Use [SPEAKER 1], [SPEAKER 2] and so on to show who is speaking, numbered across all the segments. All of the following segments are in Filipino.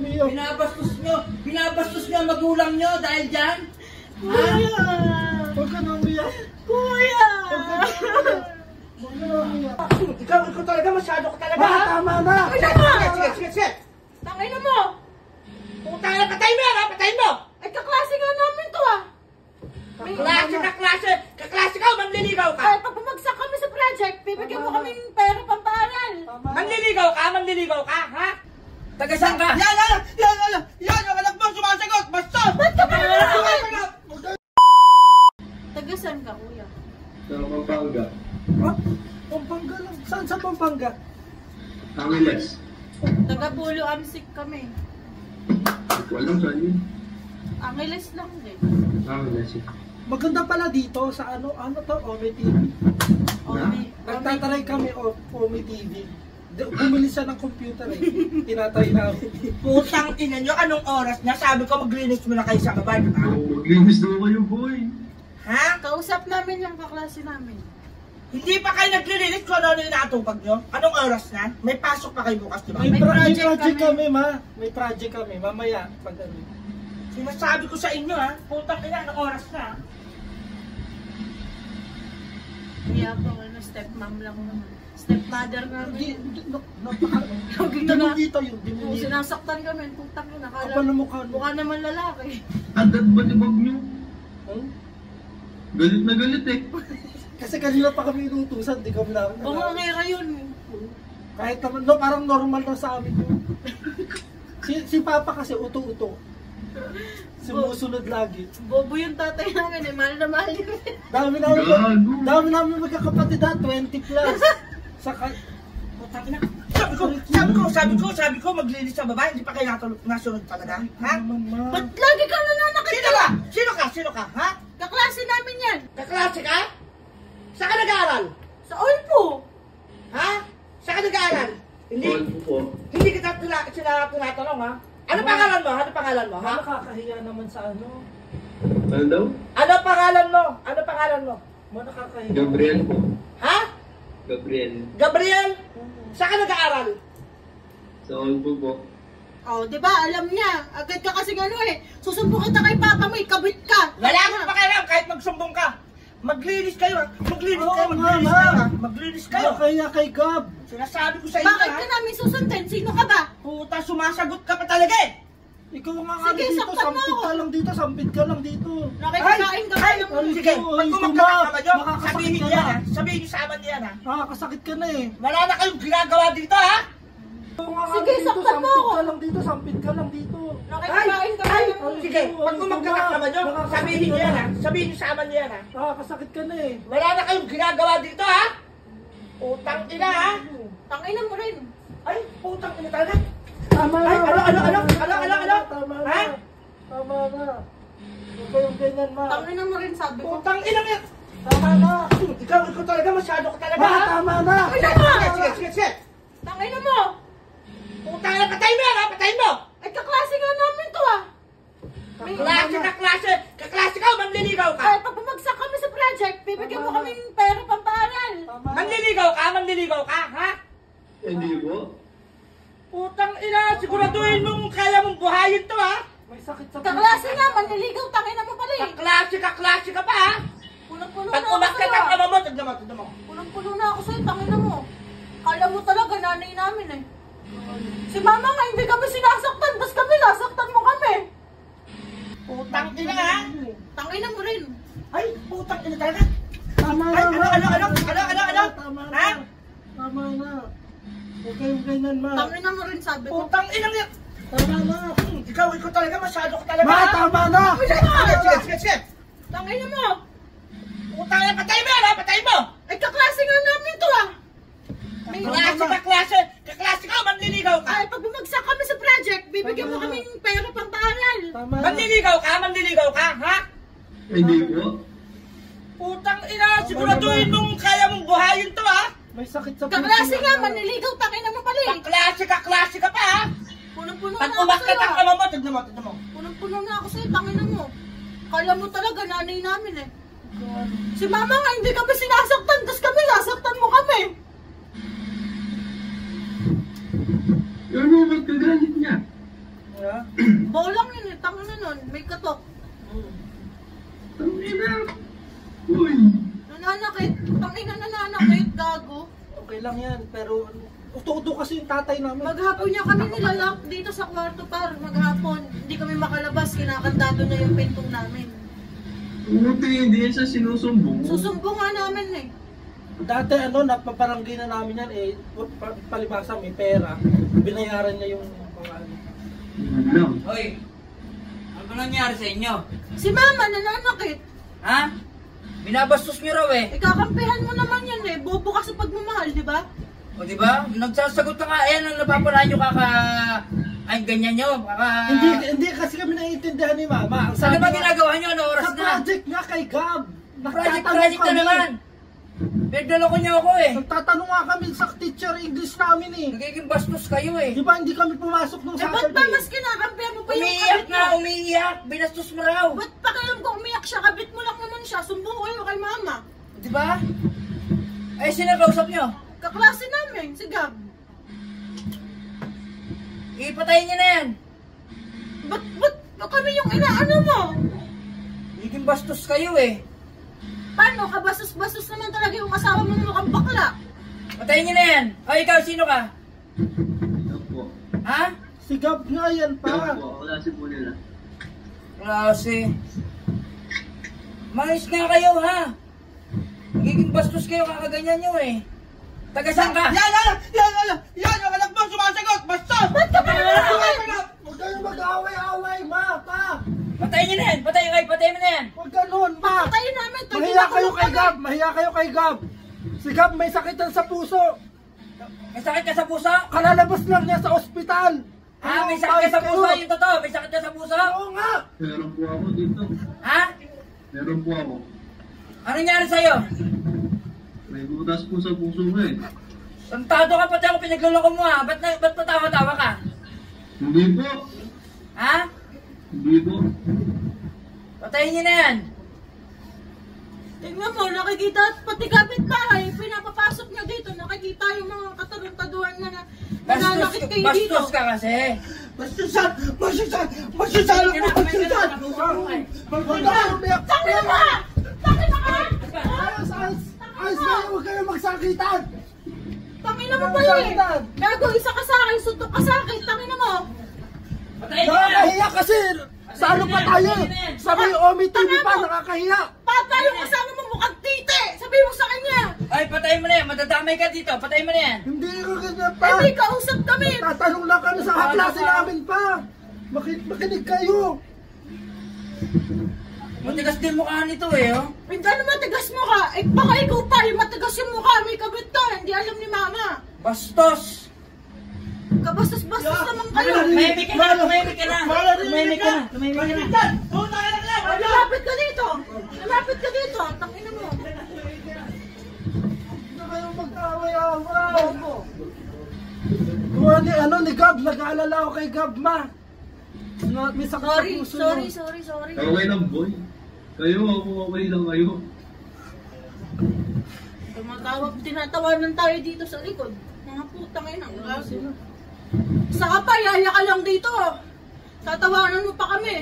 [SPEAKER 1] umiyak.
[SPEAKER 2] Binabastos nyo ang magulang nyo dahil dyan?
[SPEAKER 1] Kuya! Huwag ka na umiyak.
[SPEAKER 3] Kuya!
[SPEAKER 1] Huwag ka na umiyak.
[SPEAKER 2] Ikaw talaga, masyado ka talaga, ha?
[SPEAKER 1] Tama na!
[SPEAKER 2] Sige.
[SPEAKER 3] Tangay na mo!
[SPEAKER 2] Putang na, patayin mo yan, ha? Patayin mo!
[SPEAKER 3] Ay, kaklase nga namin to ah!
[SPEAKER 2] Kaklase ka o manliligaw ka?
[SPEAKER 3] Ay, pag bumagsak kami sa project, bibigyan mo kaming pera pampaaral.
[SPEAKER 2] Manliligaw ka, ha? Taga saan ka? Yan, yung anak mo, sumasagot, basta!
[SPEAKER 3] Ba't ka ba naman? Tagasan ka, kuya.
[SPEAKER 4] Sa Pampanga.
[SPEAKER 1] Pampanga lang. Saan sa Pampanga?
[SPEAKER 4] Angeles.
[SPEAKER 3] Taga-Pulo Amsik kami.
[SPEAKER 4] Walang saan yun.
[SPEAKER 3] Angeles lang din.
[SPEAKER 4] Angeles.
[SPEAKER 1] Maganda pala dito sa ano to, Ome TV. Nagtataray kami Ome TV. Bumili siya ng computer eh. Tinatry namin.
[SPEAKER 2] Putang ina nyo, anong oras na? Sabi ko mag-linis mo na kayo sa baba, di ba?
[SPEAKER 4] Maglinis daw kayo, boy.
[SPEAKER 2] Ha?
[SPEAKER 3] Kausap namin yung kaklase namin.
[SPEAKER 2] Hindi pa kayo naglilinis kung ano yung inaatupag nyo? Anong oras na? May pasok pa kayo bukas, di ba?
[SPEAKER 1] May
[SPEAKER 3] project
[SPEAKER 1] project
[SPEAKER 3] kami.
[SPEAKER 1] kami, ma. May project kami. Mamaya, pag ano.
[SPEAKER 2] Sinasabi ko sa inyo, ha? Putang ina, anong oras na?
[SPEAKER 3] Kaya po, stepmom lang naman. Stepmother namin.
[SPEAKER 1] Dinumita yun.
[SPEAKER 3] Kung sinasaktan kami, putang yun.
[SPEAKER 1] Kapal na mukha.
[SPEAKER 3] Mukha naman lalaki.
[SPEAKER 4] Agad ba tibag nyo?
[SPEAKER 1] Hmm?
[SPEAKER 4] Galit na galit eh.
[SPEAKER 1] Kasi kanina pa kami inutusan, di kami namin.
[SPEAKER 3] Oo nga ngayon yun.
[SPEAKER 1] Kahit naman, no, parang normal na sa amin yun. Si Papa kasi uto-uto. Sumusunod lagi.
[SPEAKER 3] Bobo yung tatay namin eh. Mahal na mahal yun.
[SPEAKER 1] Dami namin magkakapatid ha, 20 plus. Saka,
[SPEAKER 2] Putang ina. Sabi ko, maglinis sa baba, hindi pa kayo nasunod talaga, ha?
[SPEAKER 1] mama.
[SPEAKER 3] Ba't lagi ka nananakit?
[SPEAKER 2] Sino ka, ha?
[SPEAKER 3] Kaklase namin yan.
[SPEAKER 2] Kaklase ka? Saan ka nag-aaral?
[SPEAKER 3] Sa Olpo.
[SPEAKER 2] Ha? Saan ka nag-aaral?
[SPEAKER 4] All po.
[SPEAKER 2] Hindi kita tinatanong, ha? Ano pangalan mo, ha?
[SPEAKER 1] Nakakahiya naman sa ano.
[SPEAKER 4] Ano daw?
[SPEAKER 2] Ano pangalan mo?
[SPEAKER 1] Nakakahiya.
[SPEAKER 4] Gabriel po.
[SPEAKER 2] Ha?
[SPEAKER 4] Gabriel.
[SPEAKER 2] Saan ka nag-aaral?
[SPEAKER 4] Sa all po.
[SPEAKER 3] Oh, di ba? Alam niya. Agad ka kasi ano eh. Susumbong kita kay papa mo, ikabit ka.
[SPEAKER 2] Wala akong pakialam kahit magsumbong ka. Maglinis kayo, ha? Maglinis kayo.
[SPEAKER 1] Nakakahiya kay Gab.
[SPEAKER 2] Sinasabi ko sa inyo,
[SPEAKER 3] Bakit
[SPEAKER 2] ha?
[SPEAKER 3] ka namin susundin? Sino ka ba?
[SPEAKER 2] Puta, sumasagot ka pa talaga, eh.
[SPEAKER 1] Ikaw nga
[SPEAKER 3] Sige,
[SPEAKER 1] dito,
[SPEAKER 3] saktan mo.
[SPEAKER 1] sampit ka lang dito.
[SPEAKER 3] Nakikikain ka ba yung...
[SPEAKER 2] Sige, pag kumagkakama nyo,
[SPEAKER 1] Makakasakit
[SPEAKER 2] sabihin
[SPEAKER 1] ka
[SPEAKER 2] niyo yan,
[SPEAKER 1] na.
[SPEAKER 2] ha? Sabihin niyo sa aman niyan, ha?
[SPEAKER 1] Nakakasakit ka na eh.
[SPEAKER 2] Wala na kayong ginagawa dito, ha?
[SPEAKER 3] Sige, saktan mo ako.
[SPEAKER 1] Sampit ka lang dito.
[SPEAKER 3] Nakikikain ka ba yung...
[SPEAKER 2] Sige, pag kumagkakama nyo, sabihin niyo yan, ha? Sabihin niyo sa aman niyan, ha?
[SPEAKER 1] Nakakasakit ka na eh.
[SPEAKER 2] Wala na kayong ginagawa dito, ha? Putang ina, ha?
[SPEAKER 3] Tanginan mo rin.
[SPEAKER 2] Ay, putang ina talaga.
[SPEAKER 1] Tama na.
[SPEAKER 2] Ay, ano?
[SPEAKER 1] Tama
[SPEAKER 2] Ha?
[SPEAKER 1] na. Tama na. Huwag kayong ganyan, ma.
[SPEAKER 3] Tanginan mo rin, sabi ko.
[SPEAKER 2] Putang ina mo yan.
[SPEAKER 1] Tama na.
[SPEAKER 2] Ikaw talaga, masyado ka talaga,
[SPEAKER 1] Ma,
[SPEAKER 2] ha?
[SPEAKER 1] tama na.
[SPEAKER 2] Sige.
[SPEAKER 3] Tanginan mo.
[SPEAKER 2] Putang ina, patayin mo yan, ha? Patayin mo.
[SPEAKER 3] Ay, kaklase nga namin to ah.
[SPEAKER 2] Kaklase ka o manliligaw ka?
[SPEAKER 3] Ay, pag bumagsak kami sa project, bibigyan mo kaming pera pampaaral.
[SPEAKER 2] Manliligaw ka, ha?
[SPEAKER 4] Hindi po.
[SPEAKER 2] Putang ina, siguraduhin mong kaya mong buhayin to, ha?
[SPEAKER 1] May sakit sa
[SPEAKER 3] Kaklase nga, manliligaw, tanginan mo pala eh.
[SPEAKER 2] Kaklase ka pa, ha?
[SPEAKER 3] Punong-puno
[SPEAKER 2] Pag
[SPEAKER 3] na ako
[SPEAKER 2] umakyat
[SPEAKER 3] sa'yo
[SPEAKER 2] ang
[SPEAKER 3] ah.
[SPEAKER 2] ama mo, tignan mo.
[SPEAKER 3] Punong-puno na ako sa'yo, tanginan mo. Kala mo talaga, nanay namin eh. Si mama nga, hindi kami sinasaktan, bas kami, nasaktan mo kami.
[SPEAKER 2] Putang ina, ha?
[SPEAKER 3] Tanginan mo rin.
[SPEAKER 2] Ay, putang ina talaga.
[SPEAKER 1] Tama
[SPEAKER 2] Ay,
[SPEAKER 1] na.
[SPEAKER 2] ano?
[SPEAKER 1] Tama na.
[SPEAKER 2] Ha?
[SPEAKER 1] Tama na. Huwag kayong ganyan, ma.
[SPEAKER 3] Tanginan mo rin, sabi ko.
[SPEAKER 2] Putang ina niya.
[SPEAKER 1] Tama na.
[SPEAKER 2] Ikaw talaga, masyado ka talaga,
[SPEAKER 1] Ma,
[SPEAKER 2] ha?
[SPEAKER 1] tama na.
[SPEAKER 2] Sige.
[SPEAKER 3] Tanginan mo.
[SPEAKER 2] Putang ina, patayin mo yan, ha? Patayin mo.
[SPEAKER 3] Ay, kaklase nga namin to ah.
[SPEAKER 2] Kaklase ka o manliligaw ka?
[SPEAKER 3] Ay, pag bumagsak kami sa project, bibigyan mo kaming pera pampaaral.
[SPEAKER 1] Tama na.
[SPEAKER 2] Manliligaw ka, ha?
[SPEAKER 4] Hindi po.
[SPEAKER 2] Putang ina, siguraduhin mong kaya mong buhayin to, ha?
[SPEAKER 1] May sakit sa
[SPEAKER 3] Kaklase nga, manliligaw, tanginan mo pala eh.
[SPEAKER 2] Kaklase ka pa, ha?
[SPEAKER 3] Punong-puno
[SPEAKER 2] Pag
[SPEAKER 3] na ako
[SPEAKER 2] umakyat
[SPEAKER 3] sa'yo
[SPEAKER 2] ang
[SPEAKER 3] ah.
[SPEAKER 2] ama mo, tignan mo.
[SPEAKER 3] Punong-puno na ako sa'yo, tanginan mo. Kala mo talaga, nanay namin eh. Si mama nga, hindi kami sinasaktan, tapos kami, nasaktan mo kami.
[SPEAKER 4] Ano ba't kagalit niya?
[SPEAKER 3] ngayon. May katok.
[SPEAKER 4] Tangina. Uy.
[SPEAKER 3] Nananakit. Tangina nananakit, gago.
[SPEAKER 1] Okay lang yan, pero uto-uto kasi yung tatay namin.
[SPEAKER 3] Maghapon niya kami nilalak dito sa kwarto par. Maghapon. Hindi kami makalabas. Kinakantado na yung pinto namin.
[SPEAKER 4] Buti, hindi yan siya sinusumbong.
[SPEAKER 3] Susumbong nga namin eh.
[SPEAKER 1] Dati napaparangay na namin yan palibasa may pera. Binayaran niya yung mga ano.
[SPEAKER 4] Yan lang.
[SPEAKER 2] Hoy, ano ba nangyari sa inyo?
[SPEAKER 3] Si mama nananakit.
[SPEAKER 2] Ha? Binabastos nyo raw eh.
[SPEAKER 3] Ikakampihan mo naman yan eh. Bobo ka sa pagmamahal, di ba?
[SPEAKER 2] O diba? Nagsasagot ka nga, ayan ang napapala nyo ay ganyan nyo,
[SPEAKER 1] Hindi kasi kami naiintindihan ni mama. Ang
[SPEAKER 2] Ano
[SPEAKER 1] sabi
[SPEAKER 2] ba
[SPEAKER 1] nga,
[SPEAKER 2] ginagawa nyo? Ano oras
[SPEAKER 1] sa
[SPEAKER 2] na?
[SPEAKER 1] project nga kay Gab.
[SPEAKER 2] Project
[SPEAKER 1] Nagtatanong
[SPEAKER 2] na naman. Pagdalo nyo ako eh.
[SPEAKER 1] Nagtatanong nga kami sa teacher English namin eh.
[SPEAKER 2] Nagiging bastos kayo eh.
[SPEAKER 1] Di ba hindi kami pumasok nung
[SPEAKER 3] Eh, ba't
[SPEAKER 1] Saturday?
[SPEAKER 3] ba mas kinakampihan mo pa yung
[SPEAKER 2] Umiiyak
[SPEAKER 3] kabit
[SPEAKER 2] nga,
[SPEAKER 3] mo?
[SPEAKER 2] umiiyak. Binastos mo raw.
[SPEAKER 3] Ba't pa kayang ko umiyak siya? Kabit mo lang naman siya. Sumbong ko kayo kay mama.
[SPEAKER 2] Diba? Eh, sino kausap nyo?
[SPEAKER 3] Kaklase namin, si Gab.
[SPEAKER 2] Ipatayin nyo na yan.
[SPEAKER 3] Ba't kami yung inaano mo?
[SPEAKER 2] Nagiging bastos kayo eh.
[SPEAKER 3] Paano? Kabastos-bastos naman talaga yung asawa mo mukhang bakla.
[SPEAKER 2] Patayin nyo na yan. O, ikaw, sino ka?
[SPEAKER 4] Yan po.
[SPEAKER 2] Ha?
[SPEAKER 1] Si Gab nga yan
[SPEAKER 4] Yan
[SPEAKER 1] pa.
[SPEAKER 4] po. Klase po nila.
[SPEAKER 2] Klase. Manis nga kayo, ha? Nagiging bastos kayo, kakaganyan nyo eh. Tagasan ka? Yan! Yung anak mo, sumasagot! Bastos!
[SPEAKER 3] Ba't ka ba nananakit?
[SPEAKER 1] Huwag kayong mag-away-away, ma, pa.
[SPEAKER 2] Patayin nyo na yan! Patayin mo na yan!
[SPEAKER 1] Huwag ganun, ma.
[SPEAKER 3] Patayin namin.
[SPEAKER 1] Mahiya kayo kay Gab, mahiya kayo kay Gab. Si Gab may sakit yan sa puso.
[SPEAKER 2] May sakit ka sa puso?
[SPEAKER 1] Kalalabas lang niya sa ospital.
[SPEAKER 2] Ha? May sakit ka sa puso? Yung totoo, may sakit ka sa puso?
[SPEAKER 1] Oo nga.
[SPEAKER 4] Meron po ako dito.
[SPEAKER 2] Ha?
[SPEAKER 4] Meron po ako.
[SPEAKER 2] Ano nangyari sa'yo?
[SPEAKER 4] May butas po sa puso mo eh.
[SPEAKER 2] Tantado ka pati ako pinagluloko mo ha? Ba't patawa-tawa ka?
[SPEAKER 4] Hindi po.
[SPEAKER 2] Ha?
[SPEAKER 4] Hindi po.
[SPEAKER 2] Patayin nyo na yan!
[SPEAKER 3] Tingnan mo, nakikita pati kapitbahay, pinapapasok niya dito, nakikita yung mga kataruntaduhan na nananakit kayo dito.
[SPEAKER 2] Bastos ka kasi!
[SPEAKER 1] Masusan ako, masusan.
[SPEAKER 3] Tangin na ka! Tangin na ka!
[SPEAKER 1] Ayos kayo, huwag kayong magsakitan.
[SPEAKER 3] Tangin na mo ba yun? Gago, isa ka sa akin, suntok ka sa akin, tangin na mo.
[SPEAKER 2] Patayin nyo yan!
[SPEAKER 1] Nakakahiya kasi. Sa ano pa tayo? Sa may Omi TV pa, nakakahiya.
[SPEAKER 3] Papa, yung kasama mo mukhang tite! Sabi mo sa kanya!
[SPEAKER 2] Ay, patayin mo na yan! Madadamay ka dito! Patayin mo na yan!
[SPEAKER 1] Hindi ko ganyan
[SPEAKER 3] Eh,
[SPEAKER 1] pa.
[SPEAKER 3] may kausap kami!
[SPEAKER 1] Tatanong lang kami sa kaklase namin pa. Makinig kayo.
[SPEAKER 2] Matigas din mukha nito eh, oh!
[SPEAKER 3] Hindi ano matigas mo ka? Eh, baka ikaw pa, yung matigas yung mukha, may kabit ka, hindi alam ni mama.
[SPEAKER 2] Bastos!
[SPEAKER 3] Kabastos-bastos naman kayo.
[SPEAKER 2] Tumahimik ka na! Tumahimik ka na! Tumahimik ka na! Tumahimik ka na!
[SPEAKER 3] Oh, lumapit ka dito! Lumapit ka dito! Tangina mo!
[SPEAKER 1] Hindi kayong mag-away-away. Ni Gab, nag-aalala ako kay Gab, ma. May sakit sa puso niya.
[SPEAKER 3] Sorry.
[SPEAKER 4] Okay lang boy. Kayo ako okay lang kayo.
[SPEAKER 3] Tinatawanan tayo dito sa likod. Mga putang ina. Saka pa, yaya ka lang dito. Tatawanan mo pa kami.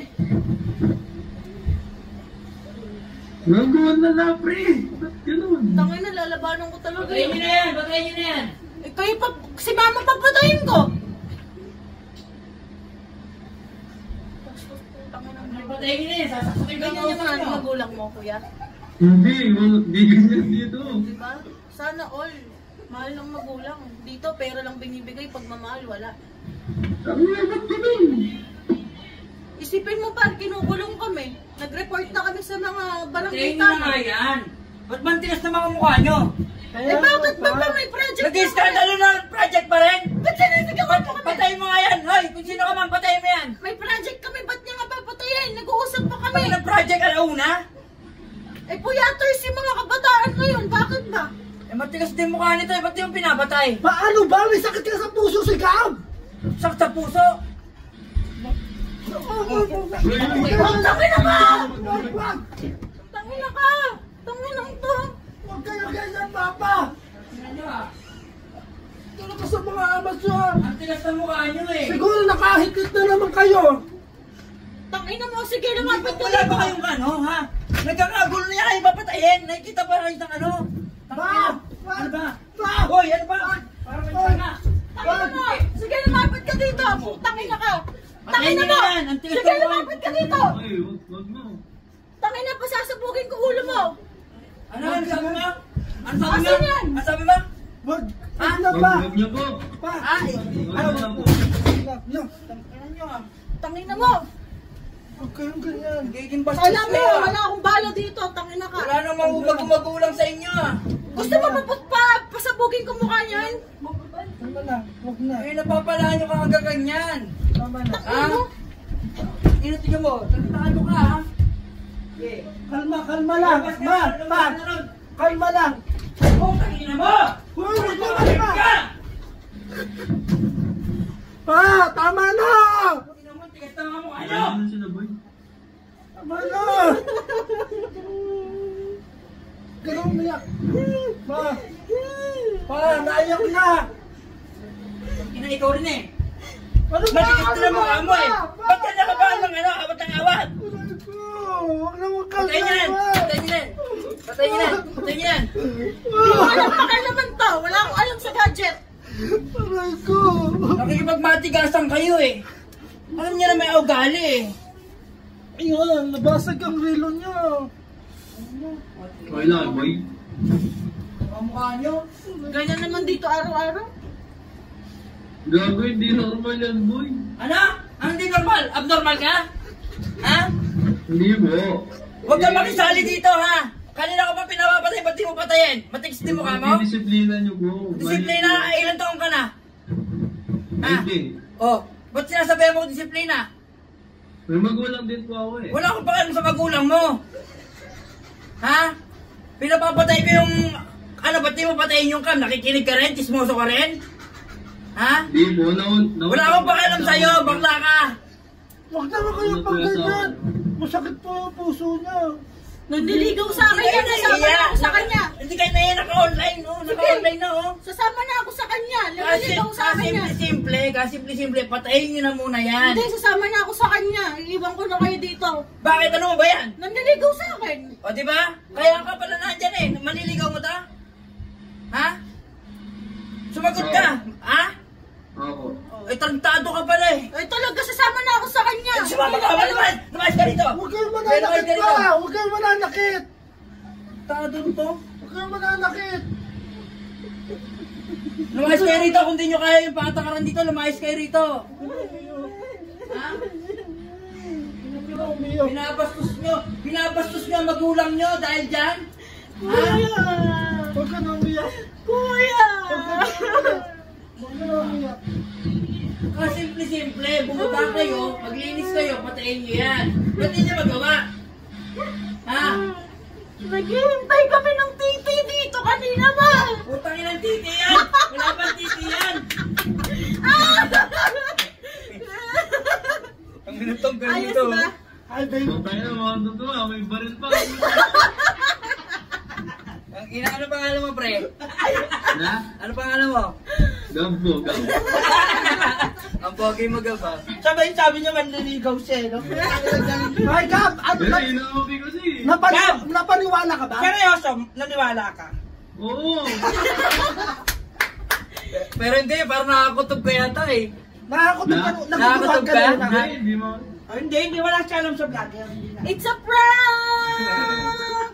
[SPEAKER 4] Nagawan na na pre. Ba't ganun?
[SPEAKER 3] Tangin na, lalabanan ko talaga.
[SPEAKER 2] Patayin nyo na yan! Patayin nyo na yan!
[SPEAKER 3] Eh, kayo pa, si mama papatayin ko.
[SPEAKER 2] Patayin nyo na yan! Sasaksakin ka
[SPEAKER 3] Ganyan yung mga magulang mo, kuya.
[SPEAKER 4] Hindi ganyan dito.
[SPEAKER 3] Diba? Sana all. Mahal ng magulang. Dito, pera lang binibigay. Pag mamahal, wala.
[SPEAKER 4] Sabi nga ba't ganun?
[SPEAKER 3] Isipin mo pa, kinukulong kami. Nag-report na kami sa mga barangay
[SPEAKER 2] Patayin nyo na nga
[SPEAKER 3] tayo.
[SPEAKER 2] yan! Ba't ba ang tigas na mga mukha nyo?
[SPEAKER 3] Eh bakit ba may project?
[SPEAKER 2] Nag-iskandalo na project pa rin?
[SPEAKER 3] Ba't sinisigawan mo kami?
[SPEAKER 2] Patayin mo nga yan! Hoy! Kung sino ka man, patayin mo yan!
[SPEAKER 3] May project kami, ba't niya nga papatayin? Nag-uusap pa kami.
[SPEAKER 2] Pag nag-project alauna?
[SPEAKER 3] Eh puyaters yung mga kabataan ngayon, bakit ba?
[SPEAKER 2] Eh matigas din mukha nito eh, ba't yung pinabatay?
[SPEAKER 1] Paano ba? May sakit ka sa puso si Gab.
[SPEAKER 2] Sakit sa puso!
[SPEAKER 3] Tangin na ka!
[SPEAKER 1] Wag!
[SPEAKER 3] Tangin na ka! Tangin na ito!
[SPEAKER 1] Huwag kayo ganyan, Papa!
[SPEAKER 2] Tingnan nyo ah!
[SPEAKER 1] Tulog ka sa mga amat siya!
[SPEAKER 2] Ang tigas na mukha nyo eh!
[SPEAKER 1] Siguro nakahigit na naman kayo!
[SPEAKER 3] Tangina mo, sige lumapit ka
[SPEAKER 2] Wala
[SPEAKER 3] dito.
[SPEAKER 2] ba kayong ano, ha? Nagkakagulo niya kayo papatayin. Nakikita ba kayo ng ano? Ano ba? Hoy, ano ba? Parang may tanga.
[SPEAKER 3] Tangina mo, sige lumapit ka dito. Tangina ka.
[SPEAKER 2] Patayin
[SPEAKER 3] Tangina
[SPEAKER 2] niyo
[SPEAKER 3] mo.
[SPEAKER 2] na yan. Ang tigas
[SPEAKER 3] Sige
[SPEAKER 2] mo.
[SPEAKER 3] lumapit ka dito.
[SPEAKER 4] Ay, wag mo.
[SPEAKER 3] Tangina pa, sasabugin ko ulo mo.
[SPEAKER 2] Ano ang sabi mo? Ano sabi mo?
[SPEAKER 3] Asan yan?
[SPEAKER 2] Ano sabi mo?
[SPEAKER 1] Wag!
[SPEAKER 2] Ha?
[SPEAKER 1] Wag na ba?
[SPEAKER 4] Wag niyo po.
[SPEAKER 1] Pa!
[SPEAKER 2] Ay!
[SPEAKER 4] Wag na po.
[SPEAKER 1] Lang!
[SPEAKER 2] Ano nyo ah?
[SPEAKER 3] Tangina mo.
[SPEAKER 1] Huwag kayong ganyan!
[SPEAKER 2] Nagiging bastos
[SPEAKER 3] Alam mo,
[SPEAKER 2] kayo ah.
[SPEAKER 3] wala akong bala dito. Tangina ka.
[SPEAKER 2] Wala namang magulang sa inyo ah.
[SPEAKER 3] Gusto mo pasabugin ko mukha niyan?
[SPEAKER 1] Tama na! Huwag na!
[SPEAKER 2] Ay, napapalaan nyo ka hanggang ganyan.
[SPEAKER 1] Tama na!
[SPEAKER 2] Ha? Inutin mo. Tagtaano ka ha? Okay.
[SPEAKER 1] Kalma lang! Ma! Pa! Kalma lang!
[SPEAKER 2] Oh, tangina mo!
[SPEAKER 1] Hoy! Huwag naman pa! Pa! Tama na!
[SPEAKER 2] Tangina mo, tigas na nga mo ano?
[SPEAKER 4] Ano sila, boy?
[SPEAKER 1] Tama na! Ganun umiyak! Pa! Pa! Naiyak na!
[SPEAKER 2] Ina, ikaw rin eh.
[SPEAKER 1] Ano ba?
[SPEAKER 2] Matigas na mukha mo eh. Ba't ka nakabahan ng ano? Abot ng awat?
[SPEAKER 1] Aray ko! Huwag na huwag kang
[SPEAKER 2] Patayin nyo yan!
[SPEAKER 1] tama!
[SPEAKER 2] Patayin nyo yan! Patayin nyo yan! Patayin nyo yan!
[SPEAKER 3] Hindi ko alam pakialaman to. Wala akong alam sa gadget.
[SPEAKER 1] Aray ko!
[SPEAKER 2] Nakikipagmatigasan kayo eh. Alam niya na may ugali eh.
[SPEAKER 1] Ayan! Nabasag ang relo niya!
[SPEAKER 4] Okay lang, boy.
[SPEAKER 2] Ang mukha nyo.
[SPEAKER 3] Ganyan naman dito araw-araw.
[SPEAKER 4] Gago, hindi normal yan, boy.
[SPEAKER 2] Ano? Ano hindi normal? Abnormal ka? Ha?
[SPEAKER 4] Hindi mo.
[SPEAKER 2] Huwag kang makisali dito ha! Kanina ko pa pinapapatay, ba't di mo patayin? Matigas din mukha mo?
[SPEAKER 4] Disiplina niyo po.
[SPEAKER 2] Disiplina, ilan taong ka na? Ha?
[SPEAKER 4] Hindi.
[SPEAKER 2] Oh, ba't sinasabihan mo ko disiplina?
[SPEAKER 4] May magulang din po ako eh.
[SPEAKER 2] Wala akong pakialam sa magulang mo. Ha? Pinapapatay ko yung... Ano, ba't di mo patayin yung cam? Nakikinig ka rin? Chismoso ka rin? Ha?
[SPEAKER 4] Hindi po,
[SPEAKER 2] Wala akong pakialam sa'yo, bakla ka!
[SPEAKER 1] Huwag naman kayo
[SPEAKER 4] Ano
[SPEAKER 1] pag
[SPEAKER 4] po yan,
[SPEAKER 1] ganyan!
[SPEAKER 4] sabi?
[SPEAKER 1] Masakit po ang puso niya!
[SPEAKER 3] Nandiligaw sa akin yan. Sasama na ako sa kanya.
[SPEAKER 2] Hindi kayo na yan, naka-online, oh. Naka-online na, oh.
[SPEAKER 3] Sasama na ako sa kanya. Nandiligaw sa akin yan.
[SPEAKER 2] Kasimple-simple, patayin nyo na muna yan.
[SPEAKER 3] Hindi, sasama na ako sa kanya. Iiwan ko na kayo dito.
[SPEAKER 2] Bakit? Ano mo ba yan?
[SPEAKER 3] Nandiligaw sa akin.
[SPEAKER 2] O, di ba? Kaya ka pala nandyan eh. Maniligaw mo ta? Ha? Sumagot ka? Ha?
[SPEAKER 4] Ako.
[SPEAKER 2] Ay, tarantado ka pala eh.
[SPEAKER 3] Ay talaga, sasama na ako sa kanya.
[SPEAKER 2] Ay, sumama ka ba naman? Lumayas ka dito.
[SPEAKER 1] Huwag kayong
[SPEAKER 2] Lumayas
[SPEAKER 1] mananakit
[SPEAKER 2] ka dito.
[SPEAKER 1] pa! Huwag kayong mananakit!
[SPEAKER 2] Tado to.
[SPEAKER 1] Huwag kayong mananakit!
[SPEAKER 2] Lumayas kayo rito. Kung di nyo kaya yung patakaran dito, lumayas kayo rito. Ha?
[SPEAKER 1] Huwag ka na umiyak!
[SPEAKER 2] Binabastos nyo ang magulang nyo dahil dyan? Ha?
[SPEAKER 1] Huwag ka na umiyak!
[SPEAKER 3] Kuya!
[SPEAKER 1] Huwag ka na umiyak!
[SPEAKER 2] Simple-simple, bumaba kayo, maglinis kayo, patayin nyo yan. Ba't di nyo magawa? Ha?
[SPEAKER 3] Naghihintay kami ng titi dito kanina ba?
[SPEAKER 2] Putang inang titi yan! Wala pang titi yan! Ang minutong
[SPEAKER 3] Ayos
[SPEAKER 2] ganito.
[SPEAKER 3] ba?
[SPEAKER 1] Ay, babe!
[SPEAKER 4] Patay na mga totoo, may baril pa.
[SPEAKER 2] Ang ina, ano pangalan mo, pre?
[SPEAKER 4] Na?
[SPEAKER 2] Ano pangalan mo?
[SPEAKER 4] Gambo, gambo.
[SPEAKER 2] Ang pogi mo gaba.
[SPEAKER 1] Sabi niya manliligaw siya, no? Ay, Gab!
[SPEAKER 4] Pero inaobi kasi.
[SPEAKER 1] Napaniwala ka ba?
[SPEAKER 2] Seryoso, naniwala ka?
[SPEAKER 4] Oo.
[SPEAKER 2] Pero hindi, parang nakakutob ka yata eh.
[SPEAKER 1] Nakakutog ka
[SPEAKER 2] Na?
[SPEAKER 1] na.
[SPEAKER 4] Hindi mo.
[SPEAKER 1] Hindi, wala siya alam sa vlogger.
[SPEAKER 3] It's a prank!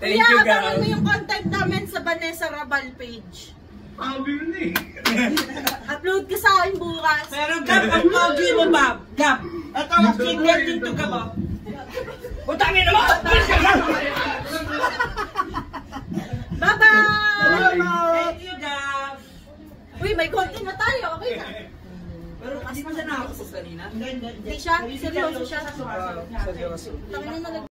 [SPEAKER 2] Thank
[SPEAKER 3] Kaya
[SPEAKER 2] you,
[SPEAKER 3] abangan mo
[SPEAKER 2] guys.
[SPEAKER 3] yung content namin sa Vanessa Rabal page.
[SPEAKER 4] Sabi mo eh.
[SPEAKER 3] Upload ka sa akin bukas.
[SPEAKER 1] Pero Gab, ang pogi mo, Bob. Gab, ito ang singer dito ka ba?
[SPEAKER 2] Putang ina mo!
[SPEAKER 3] Bye-bye!
[SPEAKER 1] Thank you, Gab.
[SPEAKER 3] Uy, may content na tayo. Okay na.
[SPEAKER 2] Pero kasi pa siya nakakusog kanina.
[SPEAKER 3] Hindi siya. Seryoso siya.
[SPEAKER 1] Seryoso.
[SPEAKER 3] Tangina na